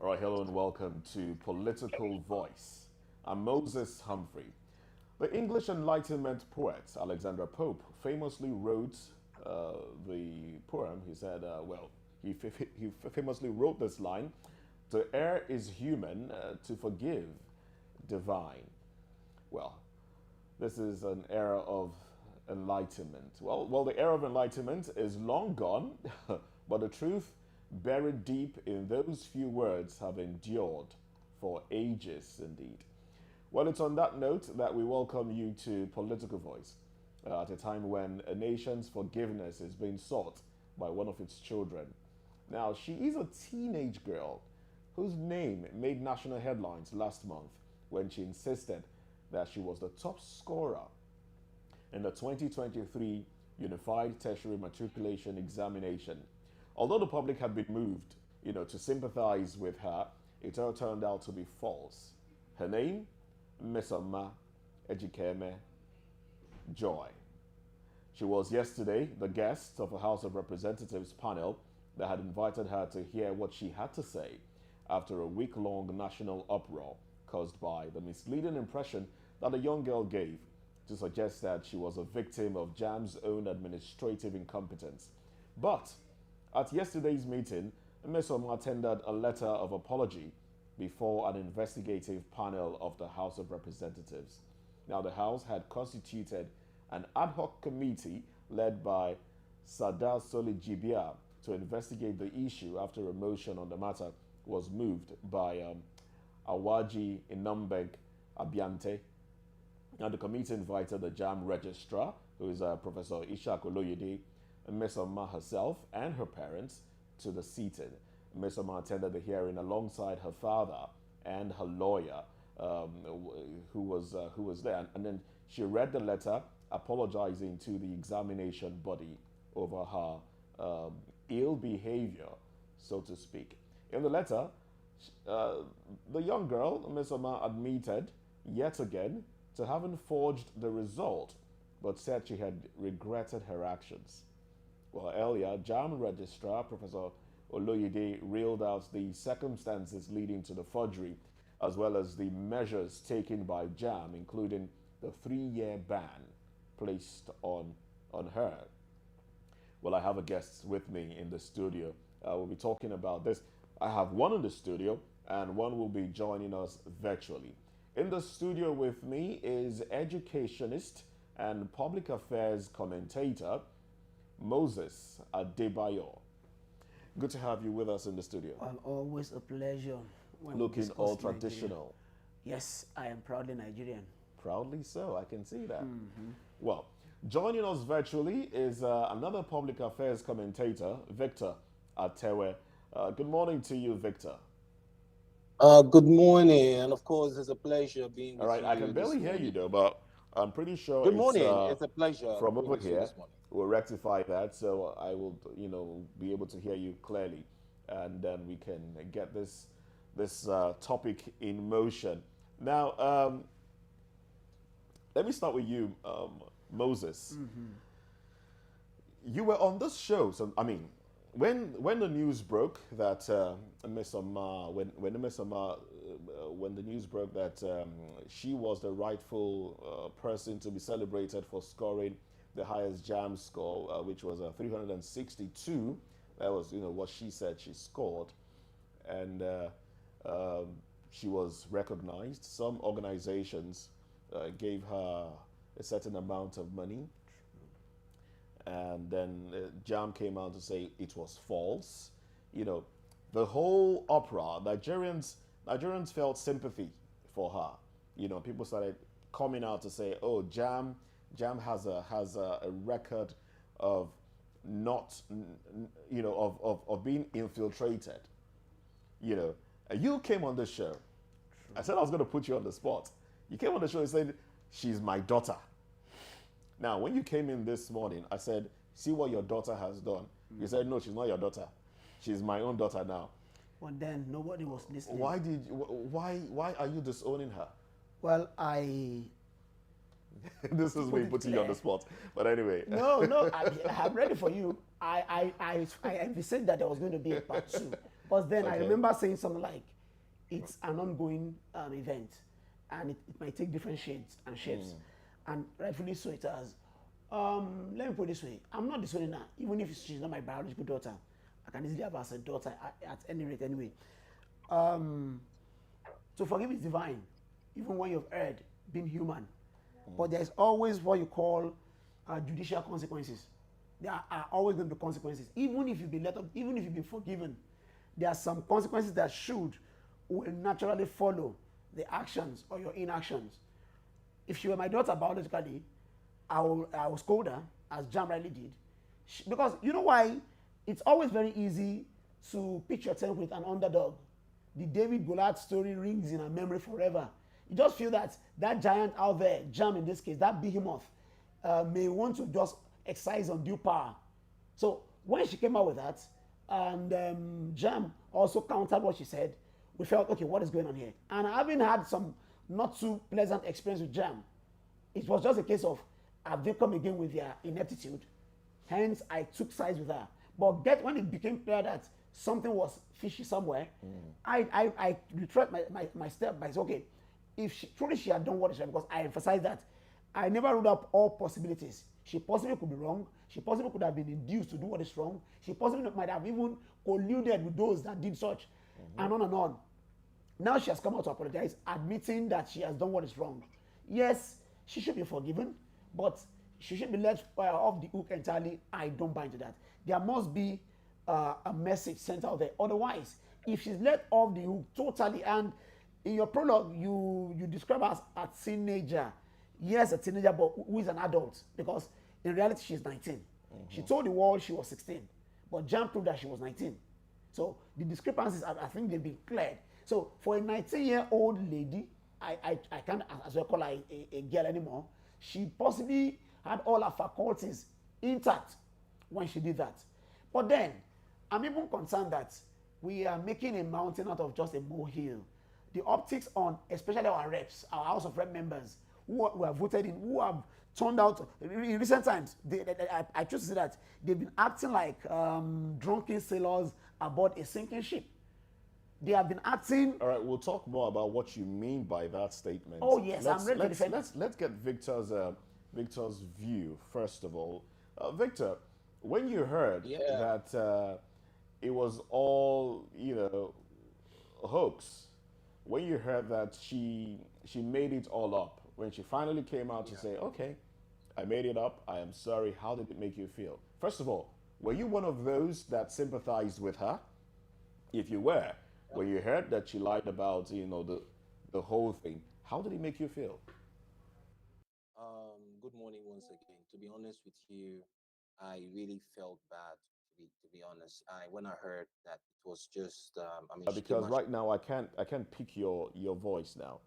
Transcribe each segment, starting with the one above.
All right, hello and welcome to Political Voice. I'm Moses Humphrey. The English Enlightenment poet Alexander Pope famously wrote the poem. He said, he famously wrote this line: "To err is human, to forgive divine." Well, this is an era of enlightenment. Well, the era of enlightenment is long gone, but the truth buried deep in those few words have endured for ages indeed. Well, it's on that note that we welcome you to Political Voice at a time when a nation's forgiveness is being sought by one of its children. Now, she is a teenage girl whose name made national headlines last month when she insisted that she was the top scorer in the 2023 Unified Tertiary Matriculation Examination. Although the public had been moved, to sympathize with her, it all turned out to be false. Her name, Mmessoma Ejikeme Joy. She was yesterday the guest of a House of Representatives panel that had invited her to hear what she had to say after a week-long national uproar caused by the misleading impression that the young girl gave to suggest that she was a victim of JAMB's own administrative incompetence. But at yesterday's meeting, Mmessoma tendered a letter of apology before an investigative panel of the House of Representatives. Now, the House had constituted an ad hoc committee led by Sada Soli Jibia to investigate the issue after a motion on the matter was moved by Awaji Inumbeg Abiante. And the committee invited the JAMB registrar, who is Professor Ishak Oloyede, Mmessoma herself, and her parents to the seating. Mmessoma attended the hearing alongside her father and her lawyer, who was there. And then she read the letter apologizing to the examination body over her ill behavior, so to speak. In the letter, the young girl, Mmessoma, admitted yet again to having forged the result, but said she had regretted her actions. Well, earlier, JAMB Registrar Professor Oloyede reeled out the circumstances leading to the forgery, as well as the measures taken by JAMB, including the 3-year ban placed on her. Well, I have a guest with me in the studio. We'll be talking about this. I have one in the studio, and one will be joining us virtually. In the studio with me is educationist and public affairs commentator Moses Adebayo. Good to have you with us in the studio. Well, always a pleasure when we Looking discuss all Nigeria. traditional. Yes, I am proudly Nigerian. Proudly so, I can see that. Well, joining us virtually is another public affairs commentator, Victor Atewe. Good morning to you, Victor. Good morning, and of course, it's a pleasure being All with right, I you can this barely hear you morning. though, but I'm pretty sure Good it's morning, it's a pleasure from being over with you here. this morning. We'll rectify that, so I will, be able to hear you clearly, and then we can get this topic in motion. Now, let me start with you, Moses. You were on this show, so I mean, when the news broke that Mmessoma, when Mmessoma, when the news broke that she was the rightful person to be celebrated for scoring the highest JAM score, which was 362. That was, what she said she scored, and she was recognized. Some organizations gave her a certain amount of money, and then JAM came out to say it was false. You know, the whole opera, Nigerians felt sympathy for her. People started coming out to say, "Oh, JAM has a record of not, of being infiltrated." You came on the show. I said I was going to put you on the spot. You came on the show and said, "She's my daughter." Now, when you came in this morning, I said, "See what your daughter has done." You said, "No, she's not your daughter. She's my own daughter now." But then nobody was listening. Why are you disowning her? Well, I This is me putting you on the spot. But anyway. No, no, I'm ready for you. I envisaged that there was going to be a part two. But then I Okay. remember saying something like, it's an ongoing event, and it might take different shades and shapes. And rightfully so it has. Let me put it this way. I'm not disowning her, even if she's not my biological daughter. I can easily have her as a daughter at any rate anyway. To forgive is divine, even when you've erred, being human. But there's always what you call judicial consequences. There are always going to be consequences. Even if you've been let up, even if you've been forgiven, there are some consequences that will naturally follow the actions or your inactions. If she were my daughter biologically, I will scold her, as JAMB rightly did. Because you know why? It's always very easy to pitch your tent with an underdog. The David Goliath story rings in our memory forever. You just feel that that giant out there, JAMB in this case, that behemoth, may want to just exercise undue power. So when she came out with that, and JAMB also countered what she said, we felt, okay, what is going on here? And having had some not too pleasant experience with JAMB, it was just a case of, have they come again with their ineptitude? Hence, I took sides with her. But when it became clear that something was fishy somewhere, I retract my step by saying, okay, if she had done what she had, because I emphasized that I never ruled out all possibilities. She possibly could be wrong. She possibly could have been induced to do what is wrong. She possibly might have even colluded with those that did such, and on and on. Now she has come out to apologize, admitting that she has done what is wrong. Yes, she should be forgiven, but she should be let off the hook entirely. I don't buy into that. There must be a message sent out there. Otherwise, if she's let off the hook totally, and in your prologue, you describe her as a teenager. Yes, a teenager, but who is an adult? Because in reality, she's 19. She told the world she was 16, but JAMB proved that she was 19. So the discrepancies, I think they've been cleared. So for a 19-year-old lady, I can't as well call her a girl anymore. She possibly had all her faculties intact when she did that. But then, I'm even concerned that we are making a mountain out of just a molehill. The optics on, especially our reps, our House of Rep members, who have voted in, who have turned out, in recent times, I choose to say that they've been acting like drunken sailors aboard a sinking ship. They have been acting. All right, we'll talk more about what you mean by that statement. Oh yes, I'm ready to defend. Let's get Victor's view first of all. Victor, when you heard that it was all a hoax, when you heard that she made it all up, when she finally came out to say, okay, I made it up, I am sorry, how did it make you feel? First of all, were you one of those that sympathized with her? If you were, when you heard that she lied about the whole thing, how did it make you feel? Good morning once again. To be honest with you, I really felt bad. To be honest, when I heard that it was just, she came Because out. right now I can't pick your voice now.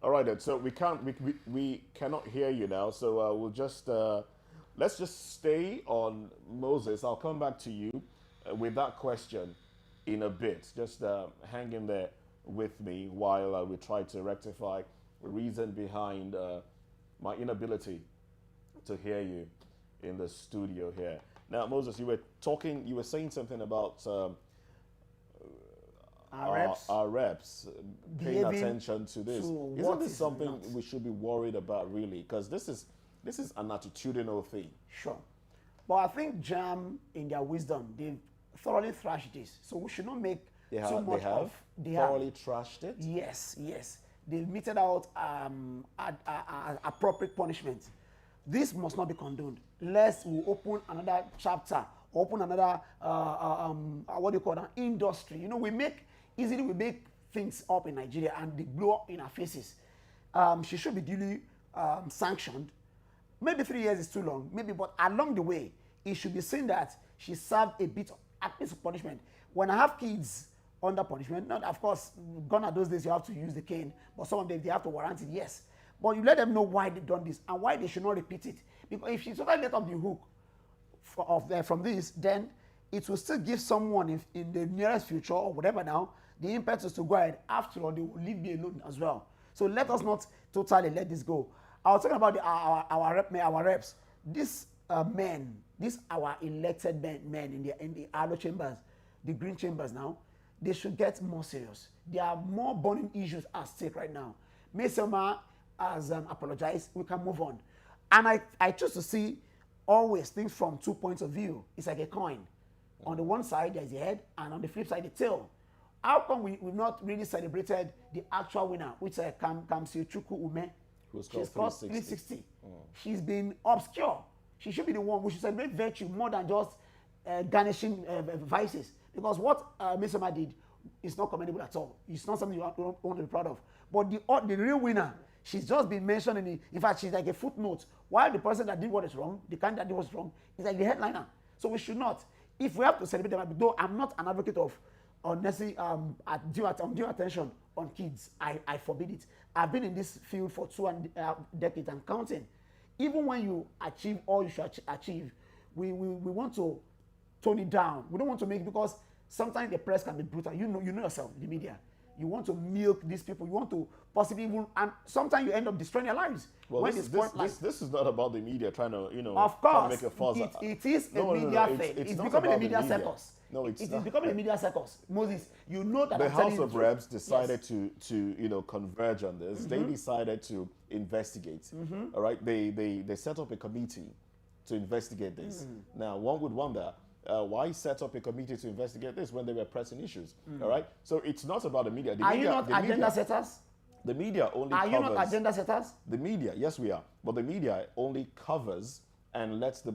All right, then. So we cannot hear you now. So we'll just let's just stay on Moses. I'll come back to you with that question in a bit. Just hang in there with me while we try to rectify the reason behind my inability to hear you in the studio here. Now, Moses, you were saying something about our reps paying attention to this. Isn't this something we should be worried about, really? Because this is an attitudinal thing. Sure. But I think JAMB, in their wisdom, they've thoroughly thrashed this. So we should not make too much of. They have thoroughly trashed it? Yes, yes. They've meted out appropriate punishment. This must not be condoned. Lest we open another chapter, open another, what do you call it, an industry. We make things up in Nigeria and they blow up in our faces. She should be duly sanctioned. Maybe 3 years is too long, maybe, but along the way, it should be seen that she served a bit, at least of punishment. When I have kids under punishment, not of course, gone are those days you have to use the cane, but some of them, they have to warrant it, yes. But you let them know why they've done this and why they should not repeat it. Because if she's totally let off the hook from this, then it will still give someone in the nearest future or whatever now the impetus to go ahead. After all, they will leave me alone as well. So let us not totally let this go. I was talking about our reps. These men, these our elected men in the Arlo chambers, the green chambers now, they should get more serious. There are more burning issues at stake right now. Mmessoma has apologized. We can move on. And I choose to see always things from 2 points of view. It's like a coin. On the one side, there's the head, and on the flip side, the tail. How come we've not really celebrated the actual winner, which is Kamsi Chukwu Ume? She's got 360. She's been obscure. She should be the one. We should celebrate virtue more than just garnishing vices. Because what Mmessoma did is not commendable at all. It's not something you want to be proud of. But the real winner, she's just been mentioned in fact, she's like a footnote. While the person that did what is wrong, the kind that did what is wrong, is like the headliner. So we should not. If we have to celebrate them, though I'm not an advocate of unnecessary undue attention on kids, I forbid it. I've been in this field for 2 decades and counting. Even when you achieve all you should achieve, we want to tone it down. We don't want to make, because sometimes the press can be brutal. You know yourself, the media. You want to milk these people. You want to possibly even, and sometimes you end up destroying their lives. Well, this is not about the media trying to, of trying course, to make a fuss. It is a media thing. It's becoming a media circus. No, it's It not. is becoming a media circus. Moses, you know that The I'm telling House you of the truth. Reps decided to converge on this. They decided to investigate. All right, they set up a committee to investigate this. Now, one would wonder, why set up a committee to investigate this when there were pressing issues? All right, so it's not about the media. Are you not agenda setters? The media only Are covers. you not agenda setters? The media, yes, we are, but the media only covers and lets the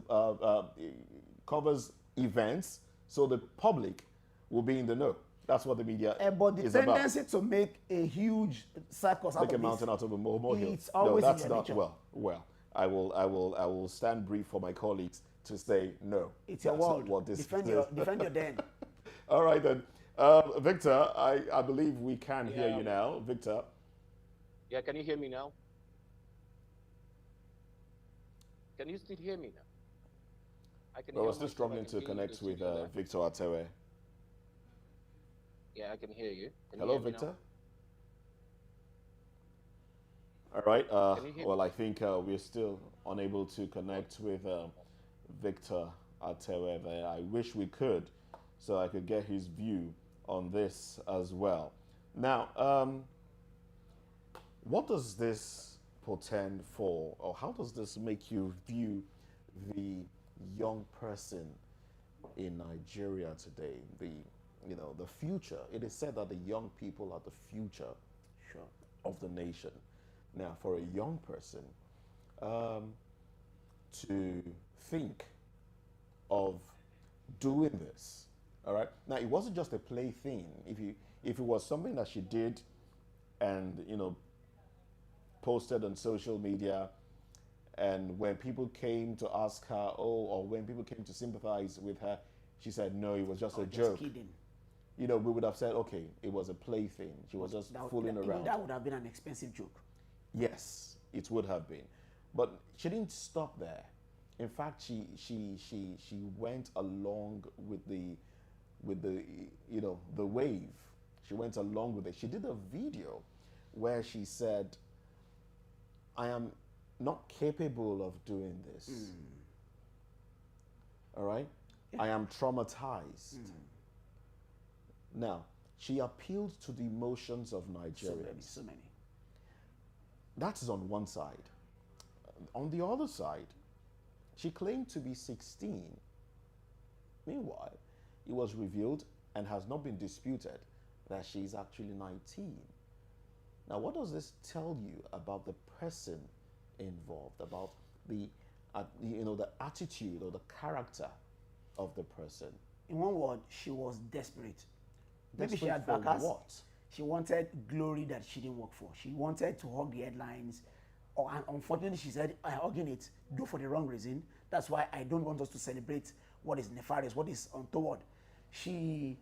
covers events, so the public will be in the know. That's what the media But the is tendency about. to make a huge circus out Make a of mountain out of a molehill. it's always no, that's in their not nature. well. I will stand brief for my colleagues to say no. It's your That's not world. what this Defend is. your den. All right then, Victor. I believe we can hear you now, Victor. Yeah, can you hear me now? Can you still hear me now? I can Well, hear we're still myself, I struggling can to hear you connect with still there. Victor Atewe. Yeah, I can hear you. Can you Hello, hear me now? Victor. All right. Can you hear Well, I think we're still unable to connect with Victor Atewe there. I wish we could, so I could get his view on this as well. Now, what does this portend for, or how does this make you view the young person in Nigeria today? The future. It is said that the young people are the future of the nation. Now, for a young person to think of doing this, all right. Now, it wasn't just a plaything. If it was something that she did, and posted on social media, and when people came to ask her, or when people came to sympathize with her, she said no, it was just a joke. Kidding. We would have said, okay, it was a plaything. She was just fooling around. That would have been an expensive joke. Yes, it would have been, but she didn't stop there. In fact, she went along with the wave. She went along with it. She did a video where she said, "I am not capable of doing this. All right, I am traumatized." Now, she appealed to the emotions of Nigerians. So many. That is on one side. On the other side, she claimed to be 16. Meanwhile, it was revealed and has not been disputed that she is actually 19. Now, what does this tell you about the person involved, about the attitude or the character of the person? In one word, she was desperate. Maybe she Desperate had for backers. what? She wanted glory that she didn't work for. She wanted to hug the headlines. And unfortunately, she said, I'm hugging it, though for the wrong reason. That's why I don't want us to celebrate what is nefarious, what is untoward. You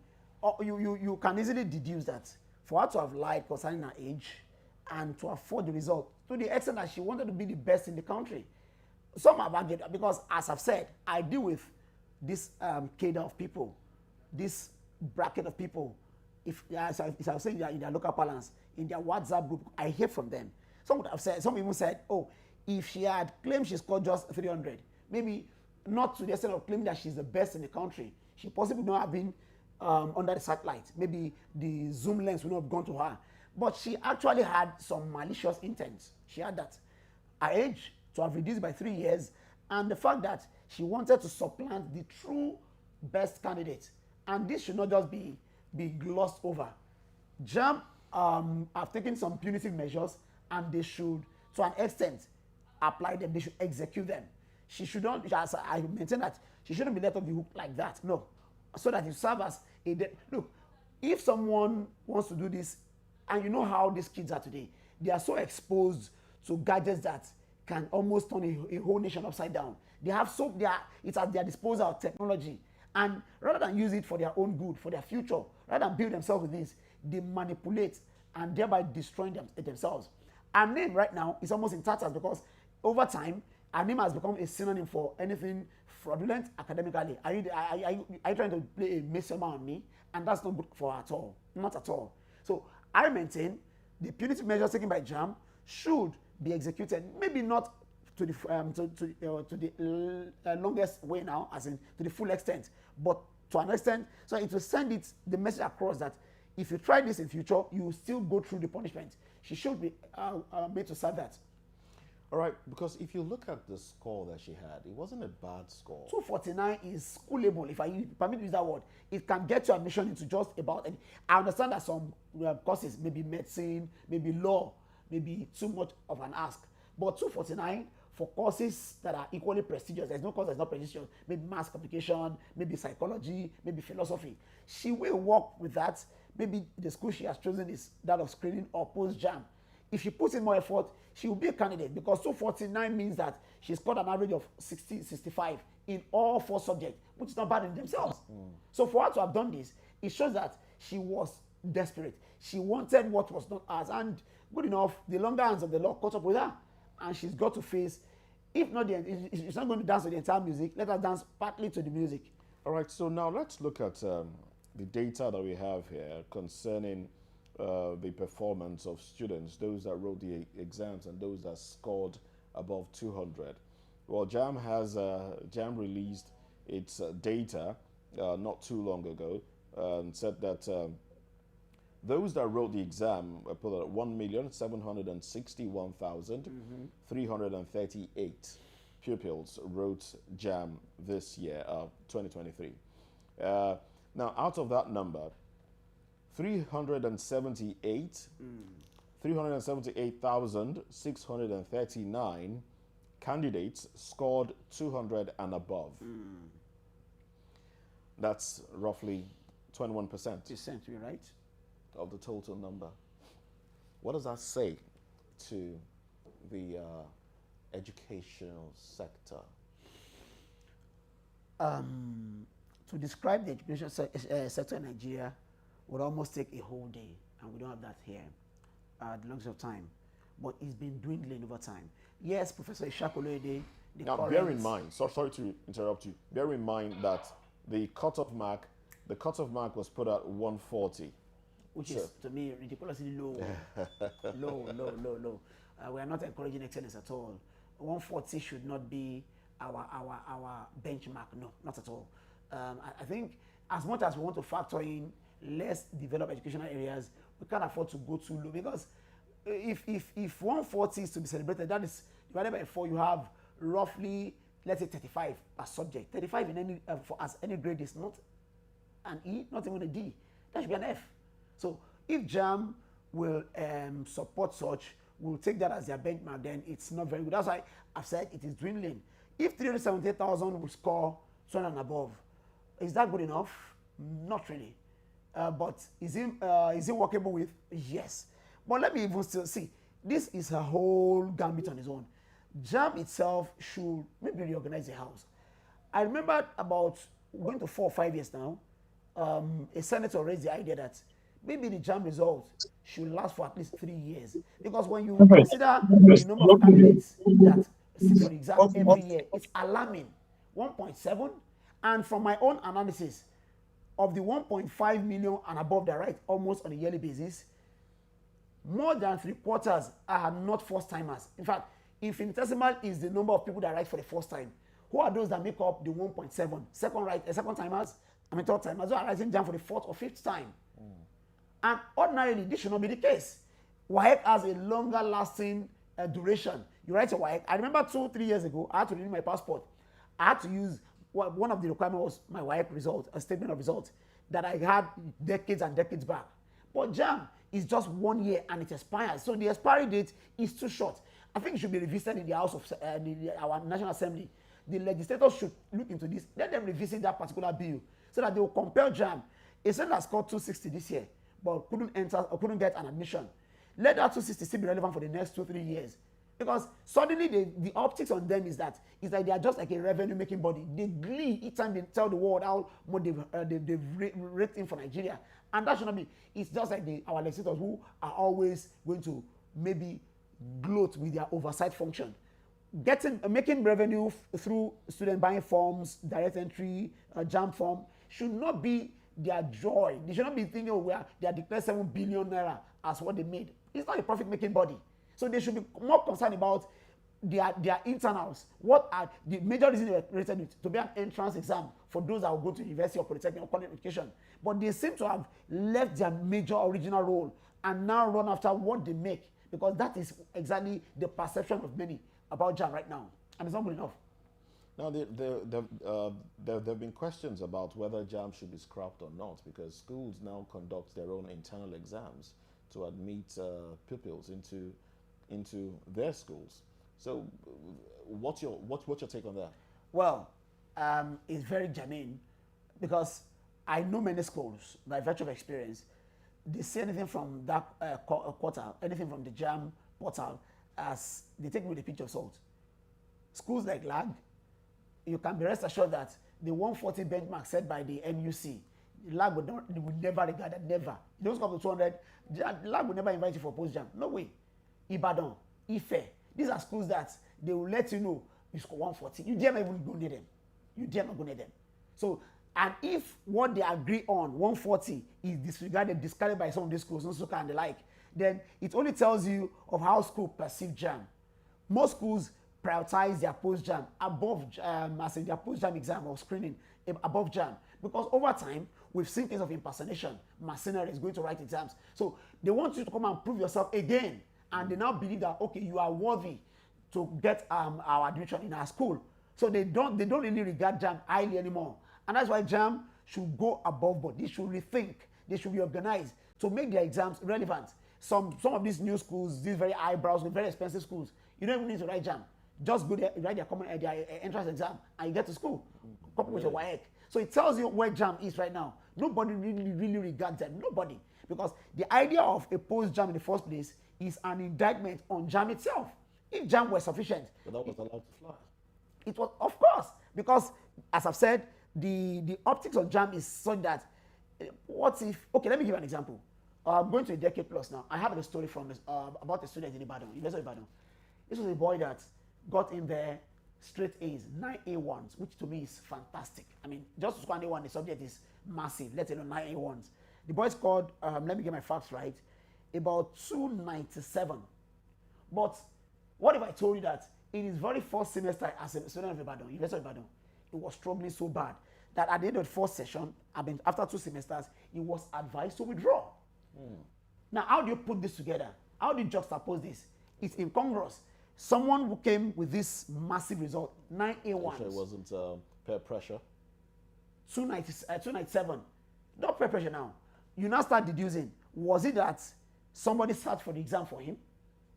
can easily deduce that for her to have lied concerning her age and to afford the result to the extent that she wanted to be the best in the country. Some have argued, because as I've said, I deal with this cadre of people, this bracket of people. If as I say in their local parlance, in their WhatsApp group, I hear from them. Some would have said, some even said, oh, if she had claimed she scored just 300, maybe not to the extent of claiming that she's the best in the country, she possibly not have been under the satellite. Maybe the Zoom lens would not have gone to her. But she actually had some malicious intent. She had that. Her age to have reduced by 3 years, and the fact that she wanted to supplant the true best candidate. And this should not just be glossed over. JAMB have taken some punitive measures, and they should, to an extent, apply them. They should execute them. She should not, as I maintain that, she shouldn't be let off the hook like that. No. So that it serves as a, look, if someone wants to do this, and you know how these kids are today, they are so exposed to gadgets that can almost turn a whole nation upside down. They have it's at their disposal of technology. And rather than use it for their own good, for their future, rather than build themselves with this, they manipulate and thereby destroying themselves. Our name right now is almost in tatters, because over time, our name has become a synonym for anything fraudulent academically. Are you trying to play a Mmessoma on me? And that's not good for her at all. Not at all. So I maintain the punitive measures taken by JAMB should be executed. Maybe not to the longest way now, as in to the full extent, but to an extent, so it will send the message across that if you try this in future, you will still go through the punishment. She should be made to serve that. All right, because if you look at the score that she had, it wasn't a bad score. 249 is schoolable, if I permit to use that word. It can get your admission into just about any. I understand that some courses, maybe medicine, maybe law, maybe too much of an ask. But 249 for courses that are equally prestigious, there's no course that's not prestigious, maybe mass communication, maybe psychology, maybe philosophy. She will work with that. Maybe the school she has chosen is that of screening or post-JAMB. If she puts in more effort, she will be a candidate, because 249 means that she scored an average of 60, 65 in all 4 subjects, which is not bad in themselves. So for her to have done this, it shows that she was desperate. She wanted what was not hers, and good enough, the longer hands of the law caught up with her, and she's got to face, if not she's not going to dance to the entire music, let her dance partly to the music. All right, so now let's look at the data that we have here concerning the performance of students, those that wrote the exams and those that scored above 200. Well, JAMB released its data not too long ago and said that those that wrote the exam put at 1,761,338 pupils wrote JAMB this year, 2023. Now, out of that number, 378,639 candidates scored 200 and above. That's roughly 21%. You're right. Of the total number. What does that say to the educational sector? To describe the education sector in Nigeria would almost take a whole day, and we don't have that here at the length of time. But it's been dwindling over time. Yes, Professor Ishakolede. Now, bear in mind, sorry to interrupt you, bear in mind that the cutoff mark was put at 140. Which is, to me, ridiculously low. low. We are not encouraging excellence at all. 140 should not be our benchmark. No, not at all. I think as much as we want to factor in less developed educational areas, we can't afford to go too low, because if 140 is to be celebrated, that is divided by 4, you have roughly, let's say, 35 per subject. 35 in any as any grade is not an E, not even a D. That should be an F. So if JAMB will support such, we'll take that as their benchmark, then it's not very good. That's why I've said it is dwindling. If 378,000 will score 200 and above, is that good enough? Not really. But is it workable with? Yes. But let me even still see. This is a whole gambit on its own. JAMB itself should maybe reorganize the house. I remember about going to 4 or 5 years now, a senator raised the idea that maybe the JAMB result should last for at least 3 years. Because when you consider the number of candidates that sit for the exam every year, it's alarming. 1.7. And from my own analysis, of the 1.5 million and above that write almost on a yearly basis, more than 3/4 are not first timers. In fact, infinitesimal is the number of people that write for the first time. Who are those that make up the 1.7? Second timers, third timers who are writing JAMB for the fourth or fifth time. And ordinarily, this should not be the case. WAEC has a longer lasting duration. You write a WAEC. I remember 2-3 years ago, I had to renew my passport. I had to use, one of the requirements was my WAEC result, a statement of results that I had decades and decades back. But JAMB is just 1 year and it expires. So the expiry date is too short. I think it should be revisited in the House of our National Assembly. The legislators should look into this. Let them revisit that particular bill so that they will compel JAMB. A student that scored 260 this year but couldn't enter or couldn't get an admission. Let that 260 still be relevant for the next 2-3 years. Because suddenly the optics on them is that they are just like a revenue-making body. They glee each time they tell the world how much they've raked in for Nigeria. And that should not be. It's just like our legislators who are always going to maybe gloat with their oversight function. Making revenue through student buying forms, direct entry, JAMB form should not be their joy. They should not be thinking, they are declared 7 billion naira as what they made. It's not a profit-making body. So they should be more concerned about their internals. What are the major reasons they were created with? To be an entrance exam for those that will go to university or polytechnic or college education. But they seem to have left their major original role and now run after what they make, because that is exactly the perception of many about JAMB right now, and it's not good enough. Now, there have been questions about whether JAMB should be scrapped or not, because schools now conduct their own internal exams to admit pupils into their schools. So, what's your take on that? Well, it's very germane, because I know many schools by virtue of experience. They say anything from that quarter, anything from the JAMB portal, as they take it with a pinch of salt. Schools like LAG, you can be rest assured that the 140 benchmark set by the NUC, LAG would never regard that, never. You don't come to 200, LAG would never invite you for post-JAMB. No way. Ibadan, Ife, these are schools that they will let you know you score 140. You dare not even go near them. You dare not go near them. So, and if what they agree on, 140, is discarded by some of these schools, Nsukka and the like, then it only tells you of how schools perceive JAMB. Most schools prioritize their post-JAMB above, their post-JAMB exam or screening above JAMB. Because over time, we've seen cases of impersonation. Mercenary is going to write exams. So they want you to come and prove yourself again. And they now believe that, okay, you are worthy to get our admission in our school. So they don't really regard JAMB highly anymore. And that's why JAMB should go above board. They should rethink. They should be organized to make their exams relevant. Some of these new schools, these very eyebrows, very expensive schools, you don't even need to write JAMB. Just go there, write their entrance exam, and you get to school. Couple with your WAEC. So it tells you where JAMB is right now. Nobody really regards them. Nobody. Because the idea of a post-JAMB in the first place is an indictment on JAMB itself. If JAMB were sufficient, but that was allowed to fly. It was, of course, because as I've said, the optics of JAMB is such that, what if? Okay, let me give you an example. I'm going to a decade plus now. I have a story from about a student in Ibadan, University of Ibadan. This was a boy that got in there straight A's, 9 A1s, which to me is fantastic. I mean, just to score an A1, the subject is massive, let alone 9 A1s. The boy scored, let me get my facts right, about 297. But what if I told you that in his very first semester as a student of Ibadan, University of Ibadan, he was struggling so bad that at the end of the first session, after 2 semesters, he was advised to withdraw. Now, how do you put this together? How do you juxtapose this? It's incongruous. Someone who came with this massive result, 9 A1s. Sure it wasn't peer pressure. 297. Not peer pressure now. You now start deducing. Was it that somebody sat for the exam for him?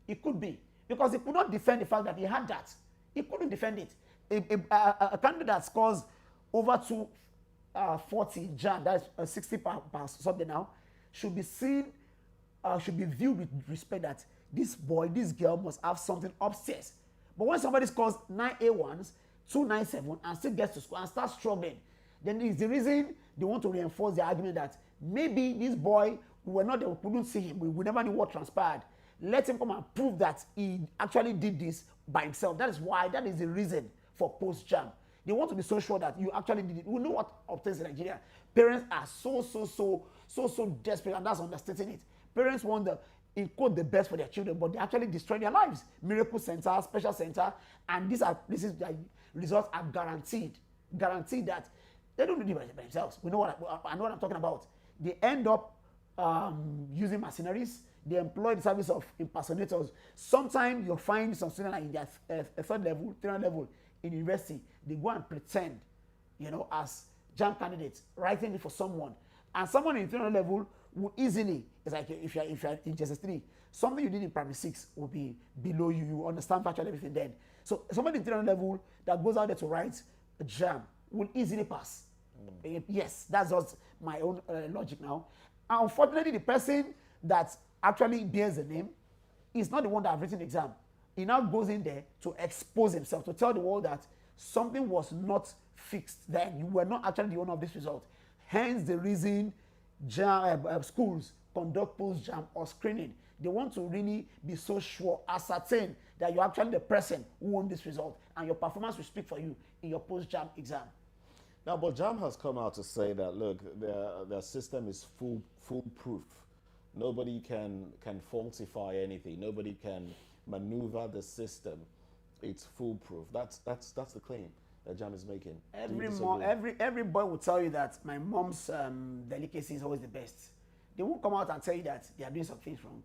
It could be. Because he could not defend the fact that he had that. He couldn't defend it. A candidate that scores over 240 JAMB, that's 60 per subject now, should be seen, should be viewed with respect that this boy, this girl must have something upstairs. But when somebody scores 9 A1s, 297, and still gets to school and starts struggling, then it's the reason they want to reinforce the argument that maybe this boy We were not there, we couldn't see him, we never knew what transpired. Let him come and prove that he actually did this by himself. That is the reason for post-JAMB. They want to be so sure that you actually did it. We know what obtains in Nigeria. Parents are so desperate, and that's understating it. Parents want the best for their children, but they actually destroy their lives. Miracle center, special center, and the results are guaranteed that they don't do it by themselves. I know what I'm talking about. They end up using mercenaries. They employ the service of impersonators. Sometimes you'll find some students like in their third level in university. They go and pretend, as JAMB candidates, writing it for someone. And someone in third level will easily, it's like if you're in JS3, something you did in primary 6 will be below you. You understand virtually everything then. So somebody in third level that goes out there to write a JAMB will easily pass. Yes, that's just my own logic now. And unfortunately, the person that actually bears the name is not the one that have written the exam. He now goes in there to expose himself, to tell the world that something was not fixed then. You were not actually the owner of this result. Hence the reason schools conduct post-JAMB or screening. They want to really be so sure, ascertain that you're actually the person who won this result, and your performance will speak for you in your post-JAMB exam. Now, but JAMB has come out to say that, look, their system is foolproof. Nobody can falsify anything. Nobody can maneuver the system. It's foolproof. That's the claim that JAMB is making. Every boy will tell you that my mom's delicacy is always the best. They won't come out and tell you that they are doing some things wrong.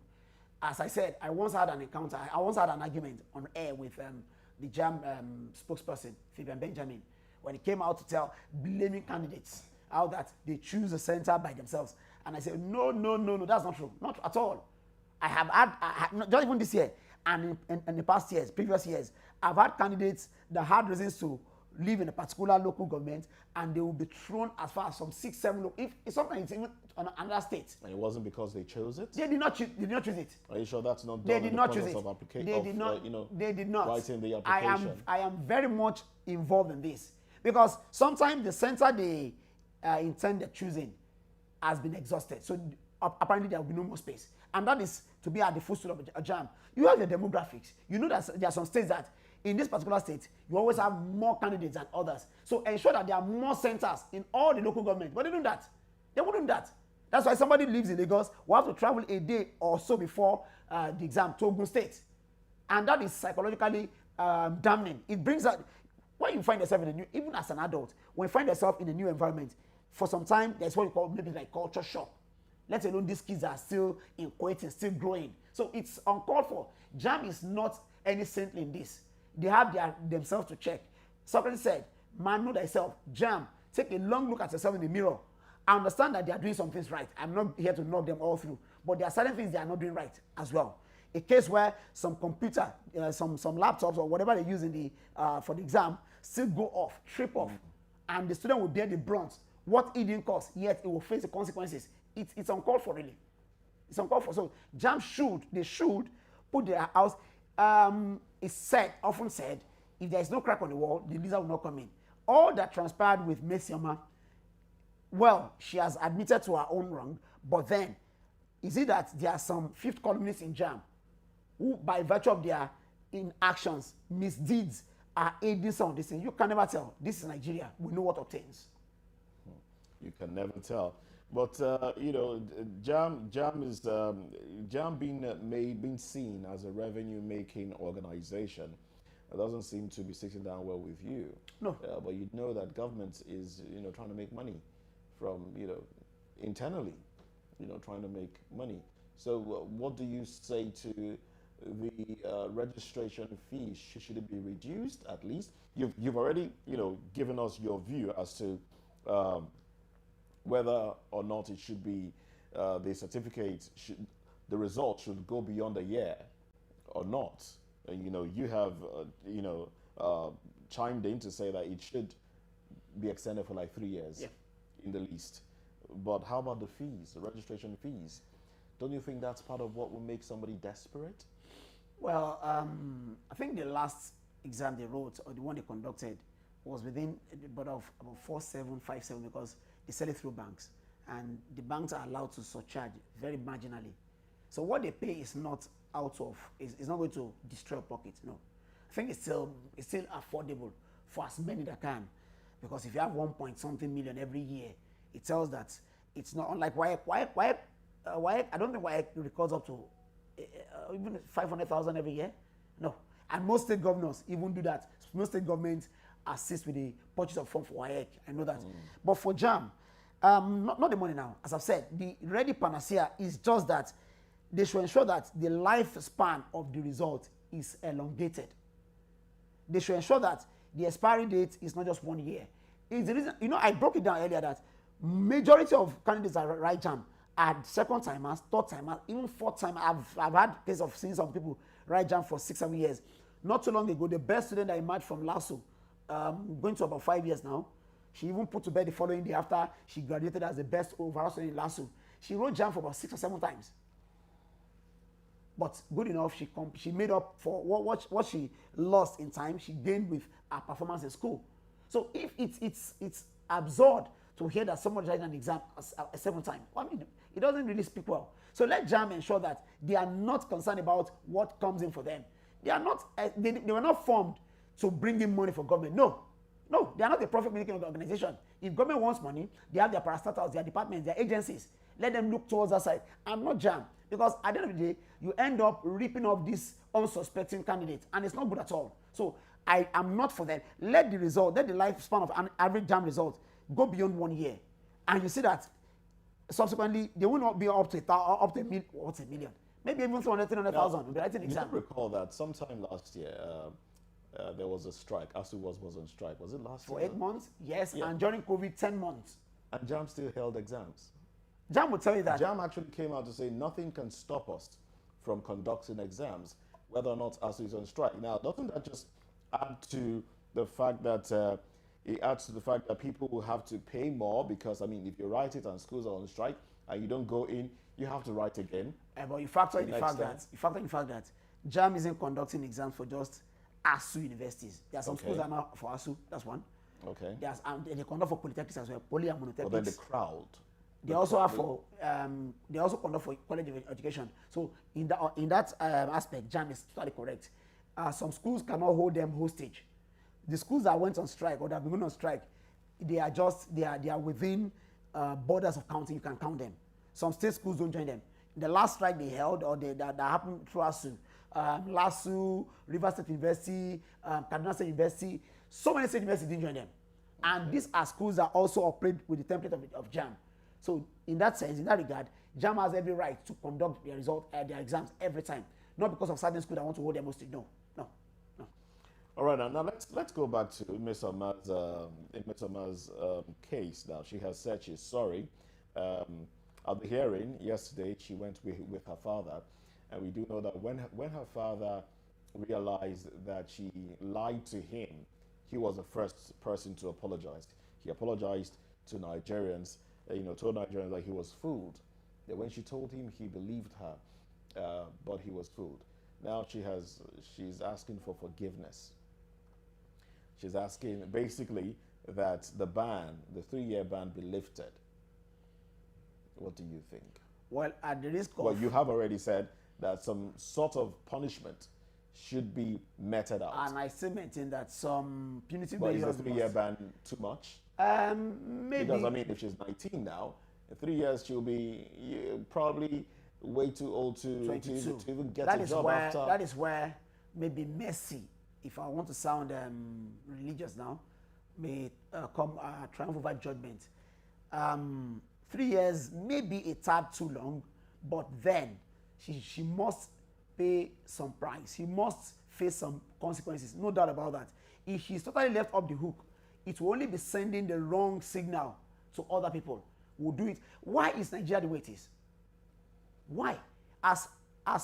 As I said, I once had an encounter. I once had an argument on air with the JAMB spokesperson, Fabian Benjamin, when he came out to tell blaming candidates how that they choose a center by themselves. And I said, no, that's not true. Not at all. I have had, not even this year, and in the past years, previous years, I've had candidates that had reasons to live in a particular local government, and they will be thrown as far as some 6, 7 if sometimes it's even on another state. And it wasn't because they chose it? They did not choose it. Are you sure that's not done? They did not choose it. They did not. Writing the application. I am very much involved in this, because sometimes the center they intended choosing has been exhausted. So apparently there will be no more space. And that is to be at the footstool of a JAMB. You have the demographics. You know that there are some states that in this particular state, you always have more candidates than others. So ensure that there are more centers in all the local government. But they do that. They won't do that. That's why somebody lives in Lagos will have to travel a day or so before the exam to Ogun State. And that is psychologically damning. It brings out, when you find yourself in a new, even as an adult, when you find yourself in a new environment, for some time, there's what you call maybe like culture shock. Let alone these kids are still inchoating, still growing. So it's uncalled for. JAMB is not any saint in this. They have themselves to check. Socrates said, man, know thyself. JAMB, take a long look at yourself in the mirror. I understand that they are doing some things right. I'm not here to knock them all through. But there are certain things they are not doing right as well. A case where some computer, some laptops or whatever they use in the for the exam still go off, trip off. And the student will bear the brunt. What it didn't cause, yet it will face the consequences. It's uncalled for, really. It's uncalled for. So JAMB should put their house, it's often said, if there is no crack on the wall, the lizard will not come in. All that transpired with Mmessoma, well, she has admitted to her own wrong, but then, is it that there are some fifth columnists in JAMB who, by virtue of their inactions, misdeeds, are aiding some of this thing? You can never tell. This is Nigeria. We know what obtains. You can never tell. But JAMB is JAMB being seen as a revenue-making organization. It doesn't seem to be sitting down well with you. No. But you know that government is trying to make money from internally, trying to make money. So what do you say to the registration fee? Should it be reduced at least? You've already given us your view as to whether or not it should be the certificate, the result should go beyond a year or not. You have chimed in to say that it should be extended for like 3 years, in the least. But how about the fees, the registration fees? Don't you think that's part of what will make somebody desperate? Well, I think the last exam they wrote, or the one they conducted, was within the border of about 4757, because they sell it through banks. and the banks are allowed to surcharge very marginally. So what they pay is not is not going to destroy pockets. No, I think it's still affordable for as many that can, because if you have 1 point something million every year, it tells that it's not unlike WAEC. I don't think WAEC records up to even 500,000 every year. No, and most state governors even do that. Most state governments assist with the purchase of form for WAEC. I know that, but for JAMB, not the money now. As I've said, the ready panacea is just that they should ensure that the lifespan of the result is elongated. They should ensure that the expiry date is not just 1 year. It's the reason, I broke it down earlier that majority of candidates that write JAMB are second timers, third timers, even fourth timers. I've had cases of seeing some people write JAMB for 6-7 years. Not too long ago, the best student I emerged from LASU, going to about 5 years now, she even put to bed the following day after she graduated as the best overall student in LASU. She wrote JAMB for about 6 or 7 times. But good enough, she made up for what she lost in time. She gained with her performance in school. So if it's absurd to hear that someone writes an exam a 7th time, well, I mean, it doesn't really speak well. So let JAMB ensure that they are not concerned about what comes in for them. They are not. They were not formed to bring in money for government. No, they are not a profit-making organization. If government wants money, they have their parastatals, their departments, their agencies. Let them look towards that side. I'm not JAMB, because at the end of the day, you end up ripping off these unsuspecting candidates, and it's not good at all. So I am not for that. Let the lifespan of an average JAMB result go beyond 1 year, and you see that subsequently they will not be up to a million, maybe even 300,000. You recall that sometime last year there was a strike. ASU was on strike. Was it last year? For 8 months, yes, yeah. And during COVID, 10 months. And JAMB still held exams. JAMB will tell you that. JAMB actually came out to say nothing can stop us from conducting exams, whether or not ASU is on strike. Now, doesn't that just add to the fact that people will have to pay more? Because, I mean, if you write it and schools are on strike and you don't go in, you have to write again. But you factor in the fact that JAMB isn't conducting exams for just ASU universities. There are some schools that are not for ASU. That's one. Okay. They conduct for polytechnics as well, poly and monothetics. But then the crowd. They also have for they also conduct for college education. So in that aspect, JAMB is totally correct. Some schools cannot hold them hostage. The schools that went on strike or that have been on strike, they are within borders of counting. You can count them. Some state schools don't join them. The last strike they held or that happened through ASU, LASU, River State University, Kaduna State University, so many state universities didn't join them. And these are schools that also operate with the template of JAMB. So in that sense, in that regard, JAMB has every right to conduct their exams every time. Not because of certain schools that want to hold them hostage. No. All right, now let's go back to Mmessoma's case. Now, she has said she's sorry. At the hearing yesterday, she went with her father, and we do know that when her father realized that she lied to him, he was the first person to apologize. He apologized to Nigerians, told Nigerians that he was fooled. That when she told him, he believed her, but he was fooled. Now she's asking for forgiveness. She's asking basically that the 3-year ban be lifted. What do you think? Well, at the risk of... Well, you have already said that some sort of punishment should be meted out. And I still maintain that some punitive measures... But is the 3-year ban too much? Maybe. Because, I mean, if she's 19 now, in 3 years she'll be probably way too old to even get a job after... That is where maybe Mercy, if I want to sound religious now, may come triumph over judgment. 3 years may be a tad too long, but then she must pay some price. She must face some consequences, no doubt about that. If she's totally left off the hook, it will only be sending the wrong signal to other people who do it. Why is Nigeria the way it is? Why? As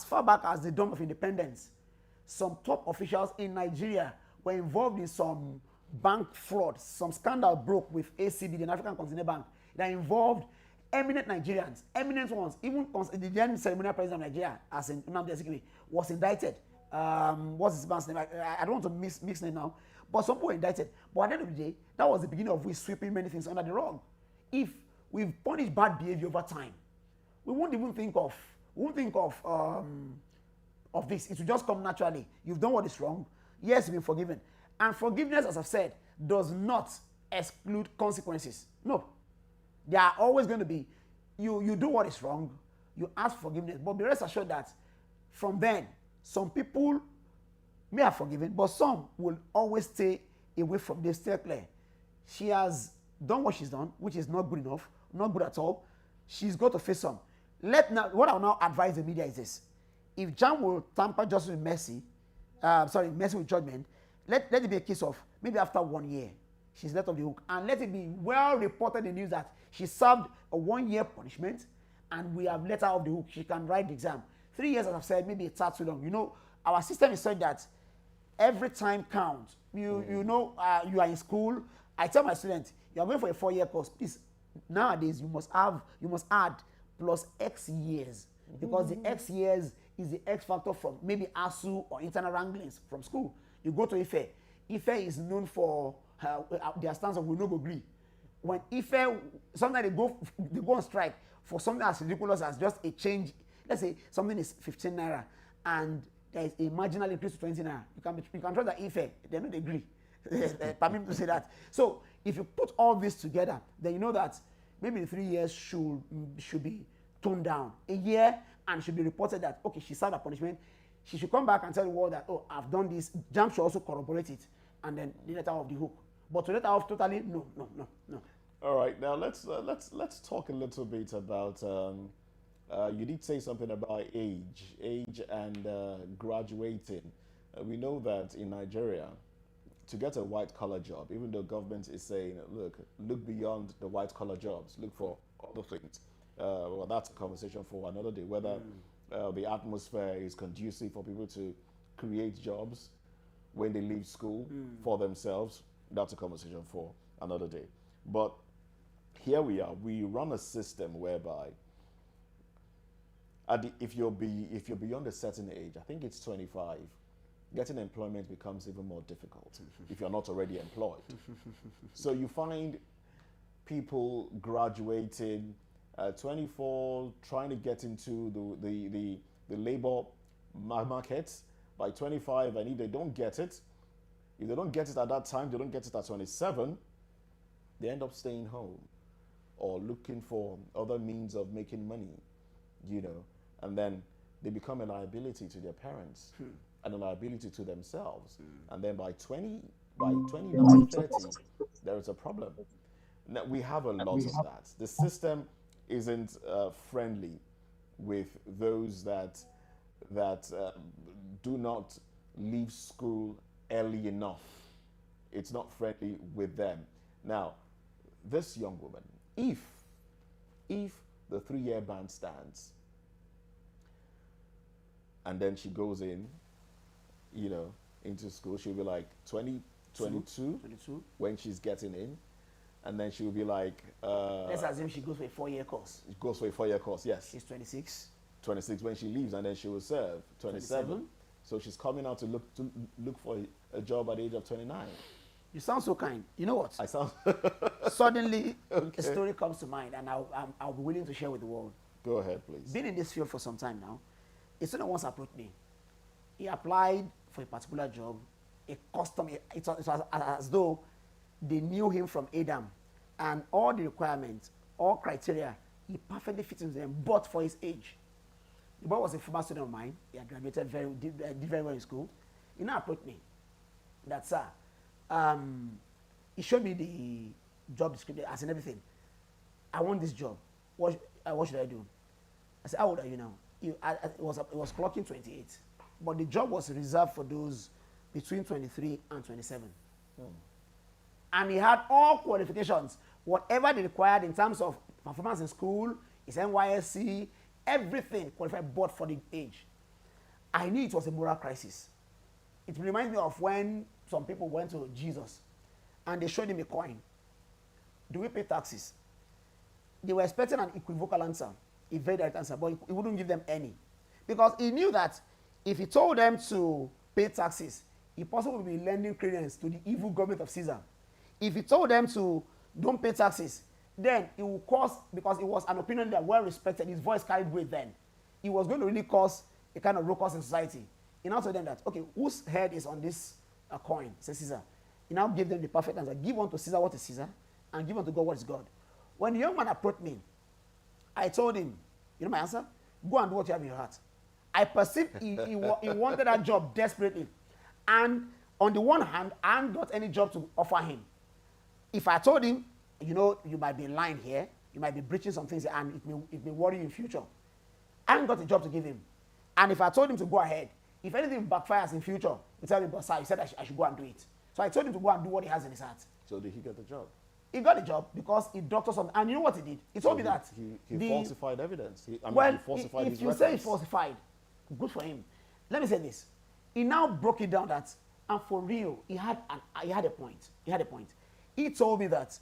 far back as the dawn of independence, some top officials in Nigeria were involved in some bank fraud. Some scandal broke with ACB, the African Continental Bank, that involved eminent Nigerians, eminent ones. Even the then ceremonial president of Nigeria, as in Anambra State, was indicted. What's his man's name? I don't want to mix name now, but some people were indicted. But at the end of the day, that was the beginning of we sweeping many things under the rug. If we've punished bad behavior over time. We won't even think of this. It will just come naturally. You've done what is wrong. Yes, you've been forgiven. And forgiveness, as I've said, does not exclude consequences. No. There are always going to be, you do what is wrong, you ask forgiveness, but be rest assured that from then, some people may have forgiven, but some will always stay away from this. Stay clear. She has done what she's done, which is not good enough, not good at all. She's got to face some. What I'll now advise the media is this: if JAMB will tamper justice with mercy with judgment, let it be a case of maybe after 1 year, she's let off the hook, and let it be well reported in the news that she served a 1-year punishment, and we have let her off the hook. She can write the exam. 3 years, as I've said, maybe it's too long. You know, our system is such that every time counts. You know, you are in school. I tell my students, you are going for a 4-year course. Please, nowadays you must add plus X years, because the X years is the X factor from maybe ASU or internal wranglings from school. You go to Ife. Ife is known for their stance of we no go agree. When Ife, sometimes they go on strike for something as ridiculous as just a change. Let's say something is 15 naira and there is a marginal increase to 20 naira. You can trust that Ife, they don't agree. Permit me to say that. So if you put all this together, then you know that maybe the 3 years should be toned down. A year, and should be reported that, okay, she served a punishment. She should come back and tell the world that, oh, I've done this. JAMB should also corroborate it, and then they let her off the hook. But to let her off totally, no. All right, now let's talk a little bit about. You did say something about age and graduating. We know that in Nigeria, to get a white-collar job, even though government is saying, look beyond the white-collar jobs, look for other things. Well, that's a conversation for another day, whether the atmosphere is conducive for people to create jobs when they leave school for themselves. That's a conversation for another day. But here we are. We run a system whereby if you're beyond a certain age, I think it's 25, getting employment becomes even more difficult if you're not already employed. So you find people graduating at 24, trying to get into the labor market by 25, and if they don't get it, if they don't get it at that time, they don't get it at 27, they end up staying home or looking for other means of making money, and then they become a liability to their parents and a liability to themselves. And then by 29, 30, there is a problem. Now, we have a lot of that. The system isn't friendly with those that do not leave school early enough. It's not friendly with them. Now, this young woman, if the 3-year ban stands, and then she goes in, into school, she'll be like 22 when she's getting in. And then she'll be like... let's assume she goes for a 4-year course. She goes for a 4-year course, yes. She's 26. 26 when she leaves, and then she will serve 27. So she's coming out to look for a job at the age of 29. You sound so kind. You know what? I sound... Suddenly, a story comes to mind, and I'll be willing to share with the world. Go ahead, please. Been in this field for some time now. A student once approached me. He applied for a particular job, a custom. It was as though they knew him from Adam, and all the requirements, all criteria, he perfectly fits into them, but for his age. The boy was a former student of mine. He had graduated did very well in school. He now approached me that, sir, he showed me the job description, as in everything. I want this job. What should I do? I said, how old are you now? It was clocking 28, but the job was reserved for those between 23 and 27. And he had all qualifications, whatever they required in terms of performance in school, his NYSC, everything qualified, but for the age. I knew it was a moral crisis. It reminds me of when some people went to Jesus and they showed him a coin. Do we pay taxes? They were expecting an equivocal answer, a very direct answer, but he wouldn't give them any. Because he knew that if he told them to pay taxes, he possibly would be lending credence to the evil government of Caesar. If he told them to don't pay taxes, then it will cause, because it was an opinion that well respected, his voice carried weight then. It was going to really cause a kind of ruckus in society. He now told them that, okay, whose head is on this coin? Say Caesar. He now gave them the perfect answer. Give unto Caesar what is Caesar, and give unto God what is God. When the young man approached me, I told him, you know my answer? Go and do what you have in your heart. I perceived he wanted that job desperately. And on the one hand, I hadn't got any job to offer him. If I told him, you know, you might be lying here, you might be breaching some things, and it may worry you in future. I haven't got a job to give him. And if I told him to go ahead, if anything backfires in future, he tell me, but sir, you said I should go and do it. So I told him to go and do what he has in his heart. So did he get the job? He got the job because he doctored something. And you know what he did? He told me that. He falsified evidence. He falsified his if you records. say he falsified, good for him. Let me say this. He now broke it down that, and for real, he had a point. He had a point. He told me that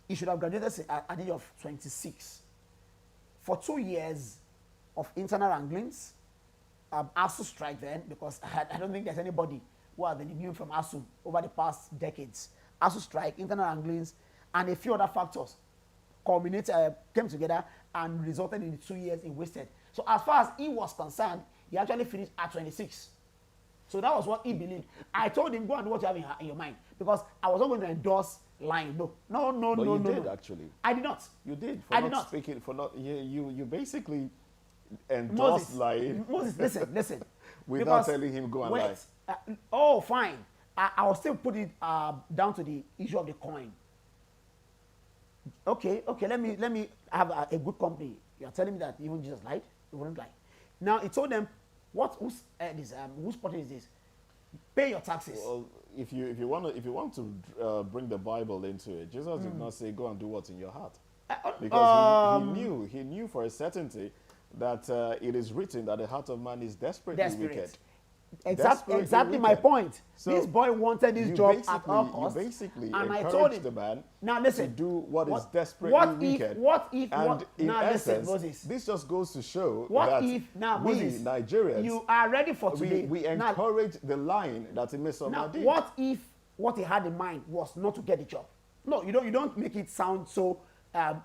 he should have graduated at the age of 26. For 2 years of internal wranglings, ASU strike then, because I don't think there's anybody who has been immune from ASU over the past decades. ASU strike, internal wranglings, and a few other factors came together and resulted in the 2 years he wasted. So as far as he was concerned, he actually finished at 26. So that was what he believed. I told him, go and do what you have in your mind, because I was not going to endorse lying. No. But you did actually. I did not. You did. I did not. Speaking for not. You basically endorsed lying. Moses, listen. Without telling him go and lie. Oh, fine. I will still put it down to the issue of the coin. Okay. Let me have a good company. You are telling me that even Jesus lied? He wouldn't lie. Now he told them, whose party is this? Pay your taxes. Well, if you want to bring the Bible into it, Jesus did not say go and do what's in your heart, because he knew for a certainty that it is written that the heart of man is desperately wicked. Exactly my point. So this boy wanted this job at all costs. You basically and encouraged I told him, the man now listen, to do what is desperately wicked. In essence, Moses, this just goes to show that we Nigerians, you are ready for today. We encourage the lying that Mmessoma did. What if what he had in mind was not to get the job? No, you don't make it sound so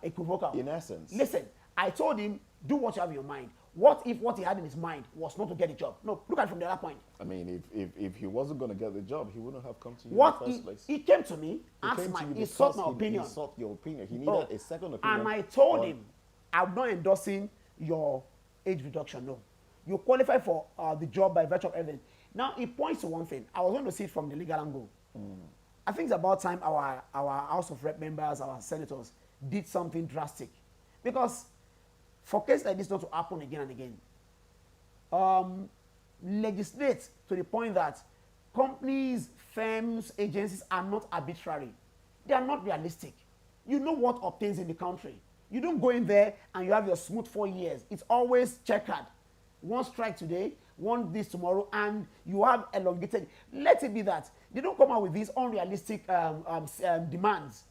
equivocal. In essence, listen, I told him, do what you have in your mind. What if what he had in his mind was not to get the job? No, look at it from the other point. I mean, if he wasn't going to get the job, he wouldn't have come to you in the first place. He came to me, he sought my opinion. He sought your opinion. He needed a second opinion. And I told him, I'm not endorsing your age reduction, no. You qualify for the job by virtue of evidence. Now, he points to one thing. I was going to see it from the legal angle. I think it's about time our House of Rep members, our senators, did something drastic. Because for cases like this not to happen again and again, legislate to the point that companies, firms, agencies are not arbitrary. They are not realistic. You know what obtains in the country. You don't go in there and you have your smooth 4 years. It's always checkered. One strike today, one this tomorrow, and you have elongated. Let it be that. They don't come out with these unrealistic demands.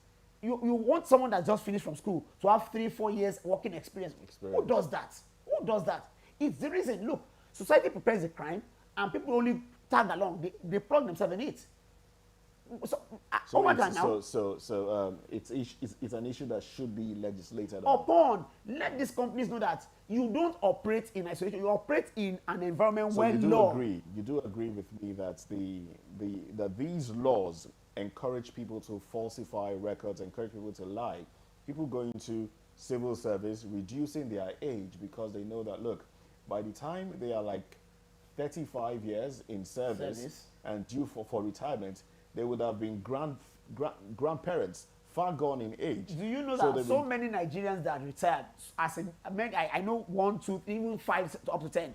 You want someone that just finished from school to have 3-4 years working experience. Who does that? Who does that? It's the reason. Look, society prepares a crime, and people only tag along. They plug themselves in it. It's an issue that should be legislated upon. Let these companies know that you don't operate in isolation. You operate in an environment where law. You do agree with me that that these laws encourage people to falsify records, encourage people to lie. People go into civil service, reducing their age because they know that, look, by the time they are like 35 years in service and due for retirement, they would have been grandparents, far gone in age. Do you know that so many Nigerians that retired, I know 1, 2, even 5 up to 10,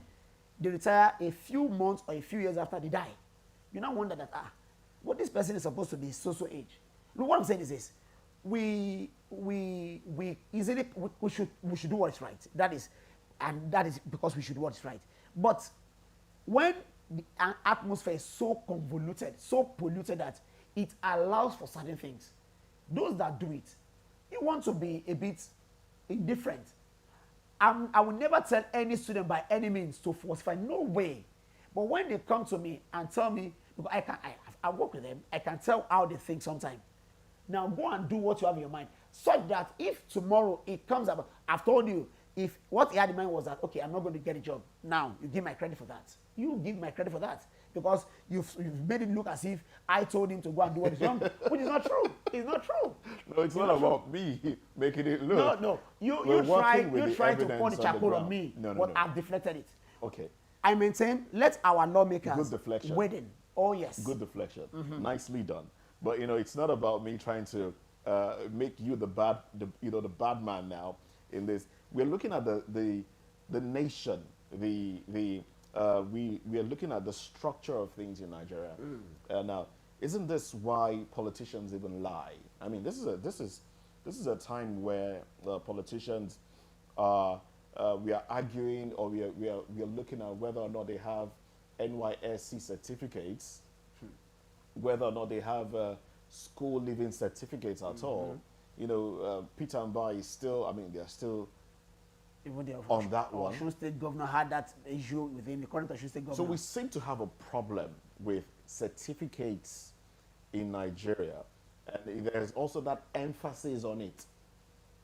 they retire a few months or a few years after they die. You now wonder that, what this person is supposed to be so age. Look, what I'm saying is this: we should do what is right. That is because we should do what is right. But when the atmosphere is so convoluted, so polluted that it allows for certain things, those that do it, you want to be a bit indifferent. I will never tell any student by any means to falsify. No way. But when they come to me and tell me, because I work with them, I can tell how they think sometimes. Now go and do what you have in your mind, such that if tomorrow it comes up, I've told you, if what he had in mind was that, okay, I'm not going to get a job, now you give my credit for that. You give my credit for that because you've made it look as if I told him to go and do what is wrong, which is not true. It's not true. No, it's not about me making it look. No. You try to point the charcoal on me, but I've deflected it. Okay. I maintain, let our lawmakers Good deflection. widen. Oh yes. Good deflection. Nicely done. But it's not about me trying to make you the bad man now in this. We're looking at the nation. We are looking at the structure of things in Nigeria. Now, isn't this why politicians even lie? I mean, this is a time where politicians are we are arguing, or we are looking at whether or not they have NYSC certificates, whether or not they have school living certificates at all. Peter and Bai is still, they're still even on that one. Osun State governor had that issue within the current Osun State governor. So we seem to have a problem with certificates in Nigeria, and there's also that emphasis on it.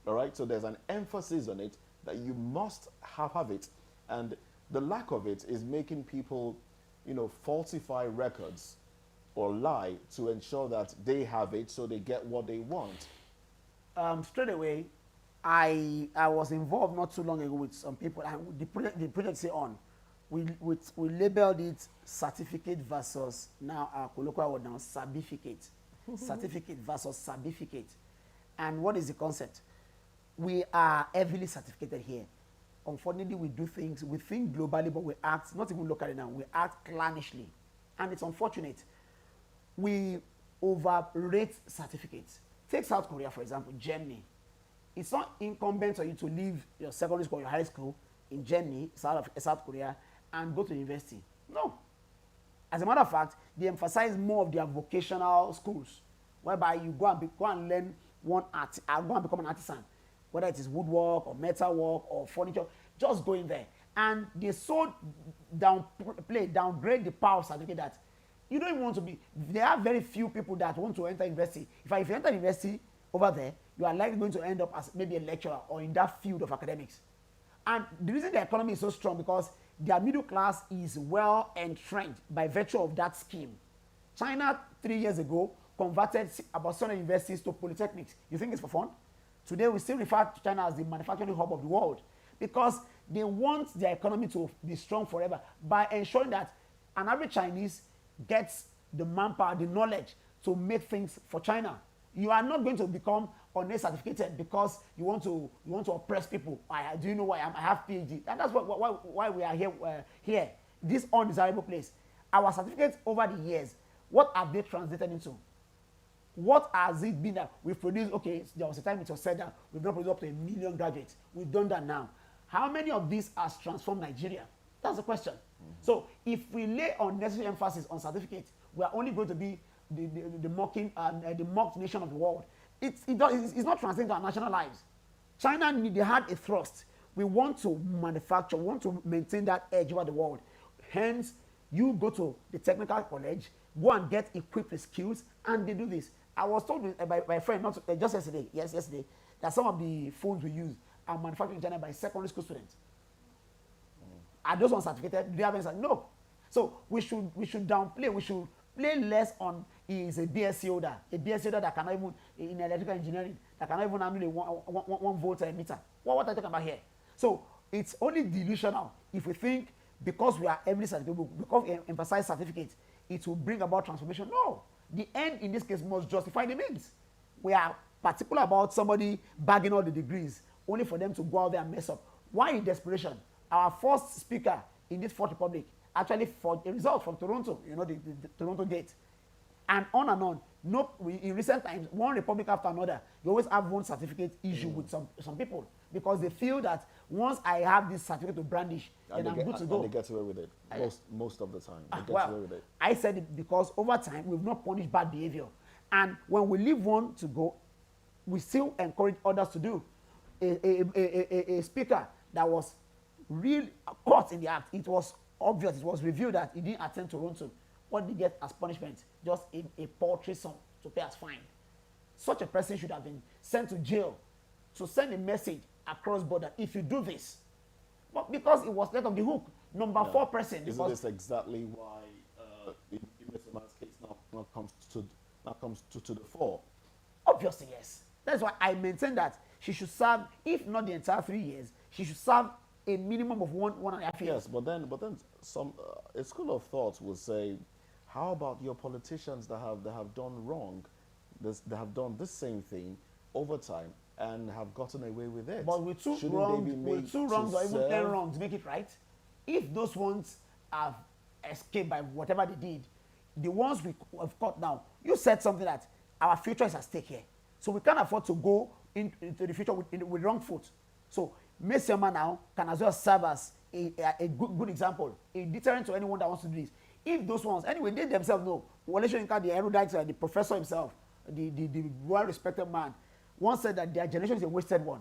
All right, so there's an emphasis on it that you must have it, and the lack of it is making people, falsify records or lie to ensure that they have it, so they get what they want. Straight away, I was involved not too long ago with some people, and the project say on. We labeled it certificate versus, now our colloquial word now, certificate. Certificate versus certificate. And what is the concept? We are heavily certificated here. Unfortunately, we do things, we think globally, but we act, not even locally now, we act clownnishly. And it's unfortunate. We overrate certificates. Take South Korea, for example, Germany. It's not incumbent on you to leave your secondary school or your high school in Germany, South Korea, and go to university. No. As a matter of fact, they emphasize more of their vocational schools, whereby you go and learn one art, go and become an artisan, whether it is woodwork or metal work or furniture, just go in there. And they so downgrade the power of certificate that you don't even want to be. There are very few people that want to enter university. If you enter university over there, you are likely going to end up as maybe a lecturer or in that field of academics. And the reason the economy is so strong because their middle class is well entrenched by virtue of that scheme. China 3 years ago converted about 7 universities to polytechnics. You think it's for fun? Today we still refer to China as the manufacturing hub of the world because they want their economy to be strong forever by ensuring that an average Chinese gets the manpower, the knowledge to make things for China. You are not going to become certificated because you want to oppress people. Do you know why I have PhD? And that's why we are here, this undesirable place. Our certificates over the years, what have they translated into? What has it been that we've produced? Okay, there was a time it was said that we've not produced up to 1 million graduates. We've done that now. How many of these has transformed Nigeria? That's the question. So if we lay unnecessary emphasis on certificates, we are only going to be the mocked nation of the world. It's not translating to our national lives. China, they had a thrust. We want to manufacture, we want to maintain that edge over the world. Hence, you go to the technical college, go and get equipped with skills, and they do this. I was told by a friend, just yesterday, that some of the phones we use are manufactured in China by secondary school students. Are those uncertificated? Do they have any? No. So we should downplay. We should play less on is a BSc holder that cannot even in electrical engineering that cannot even handle a 1 volt meter. What are you talking about here? So it's only delusional if we think because we are heavily certificated, because we emphasize certificates, it will bring about transformation. No. The end in this case must justify the means. We are particular about somebody bagging all the degrees only for them to go out there and mess up. Why in desperation? Our first speaker in this Fourth Republic actually forged a result from Toronto, the Toronto gate. And on. No, in recent times, one republic after another, you always have one certificate issue with some people because they feel that once I have this certificate to brandish, then I'm good to go. And they get away with it most of the time. They get away with it. I said it because over time, we've not punished bad behavior. And when we leave one to go, we still encourage others to do. A speaker that was really caught in the act, it was obvious, it was revealed that he didn't attend Toronto. What did he get as punishment? Just a paltry sum to pay as fine. such a person should have been sent to jail to send a message across border. If you do this, but because it was let off the hook, number 4 person. Isn't this exactly why in Mmessoma's case now comes to the fore? Obviously, yes. That's why I maintain that she should serve, if not the entire 3 years, she should serve a minimum of 1.5 years. Yes, but then some a school of thought will say, how about your politicians that have done wrong, that have done this same thing over time and have gotten away with it? But with two Shouldn't wrongs, they be made with 2 wrongs to or even serve? 10 wrongs, make it right. If those ones have escaped by whatever they did, the ones we have caught now, you said something that our future is at stake here. So we can't afford to go into the future with wrong foot. So Mmessoma now can as well serve as a good example, a deterrent to anyone that wants to do this. If those ones, anyway, they themselves know, Wole Soyinka, the erudite, the professor himself, the well-respected man, once said that their generation is a wasted one.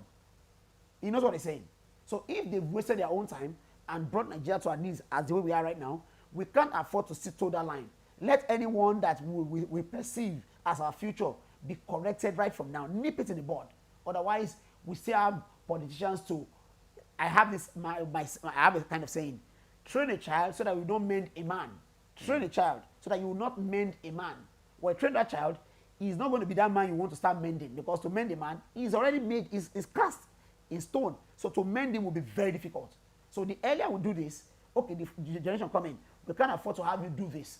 He knows what he's saying. So if they've wasted their own time and brought Nigeria to our knees as the way we are right now, we can't afford to sit toe that line. Let anyone that we perceive as our future be corrected right from now. Nip it in the bud. Otherwise, we still have politicians to. I have this. I have a kind of saying: train a child so that we don't mend a man. Train a child so that you will not mend a man. Well, train that child. He's not going to be that man you want to start mending, because to mend a man, he's already made. Is cast in stone. So to mend him will be very difficult. So the earlier we do this, okay, the generation coming, we can't afford to have you do this.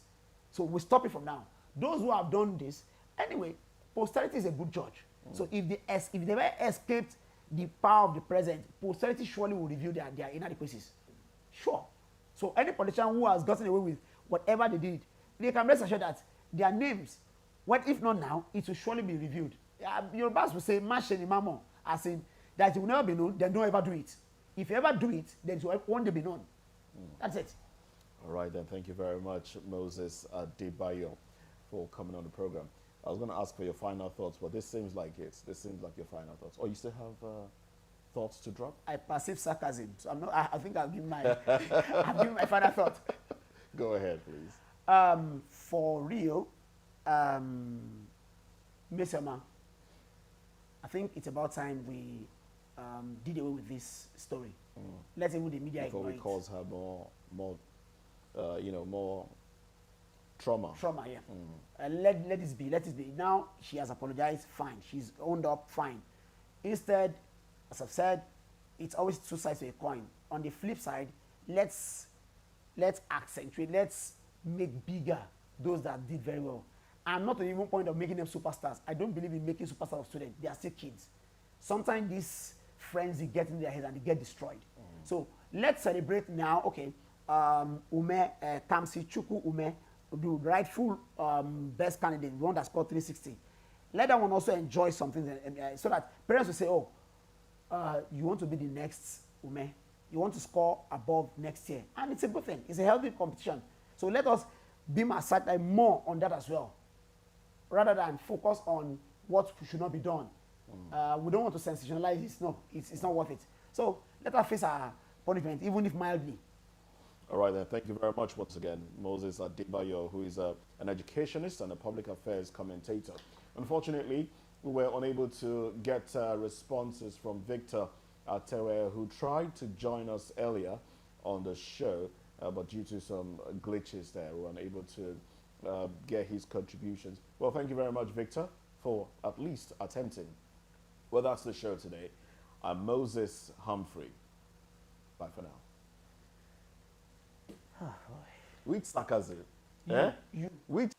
So we stop it from now. Those who have done this, anyway, posterity is a good judge. So if they ever escaped the power of the present, posterity surely will review their inadequacies. Sure. So any politician who has gotten away with whatever they did, they can rest assured that their names, what if not now, it will surely be reviewed. Your boss will say, "Masheni mamo," as in that it will never be known, then don't ever do it. If you ever do it, then it will one day be known. That's it. All right, then. Thank you very much, Moses Adebayo, for coming on the program. I was going to ask for your final thoughts, but this seems like it. This seems like your final thoughts. Oh, you still have thoughts to drop? I perceive sarcasm, so I'm not. I think I'll give my I'll give my final thought. Go ahead, please. For real, Mmessoma, I think it's about time we did away with this story. Let even the media Before ignore we it. cause her more trauma. Trauma, yeah. Let this be. Let this be. Now she has apologized. Fine. She's owned up. Fine. Instead, as I've said, it's always 2 sides to a coin. On the flip side, let's accentuate. Let's make bigger those that did very well. I'm not even point of making them superstars. I don't believe in making superstars of students. They are still kids. Sometimes these frenzy get in their head and they get destroyed. So let's celebrate now. Okay, Kamsi Chukwu Ume, the rightful best candidate, the one that scored 360. Let that one also enjoy something, so that parents will say, "Oh, you want to be the next Ume. You want to score above next year," and it's a good thing. It's a healthy competition. So let us beam our sight more on that as well, rather than focus on what should not be done. We don't want to sensationalize it. No, it's not worth it. So let us face our punishment, even if mildly. All right, then. Thank you very much once again, Moses Adebayo, who is an educationist and a public affairs commentator. Unfortunately, we were unable to get responses from Victor Atewe, who tried to join us earlier on the show, but due to some glitches there, we were unable to get his contributions. Well, thank you very much, Victor, for at least attempting. Well, that's the show today. I'm Moses Humphrey. Bye for now. Oh, boy. With sarcasm. You- With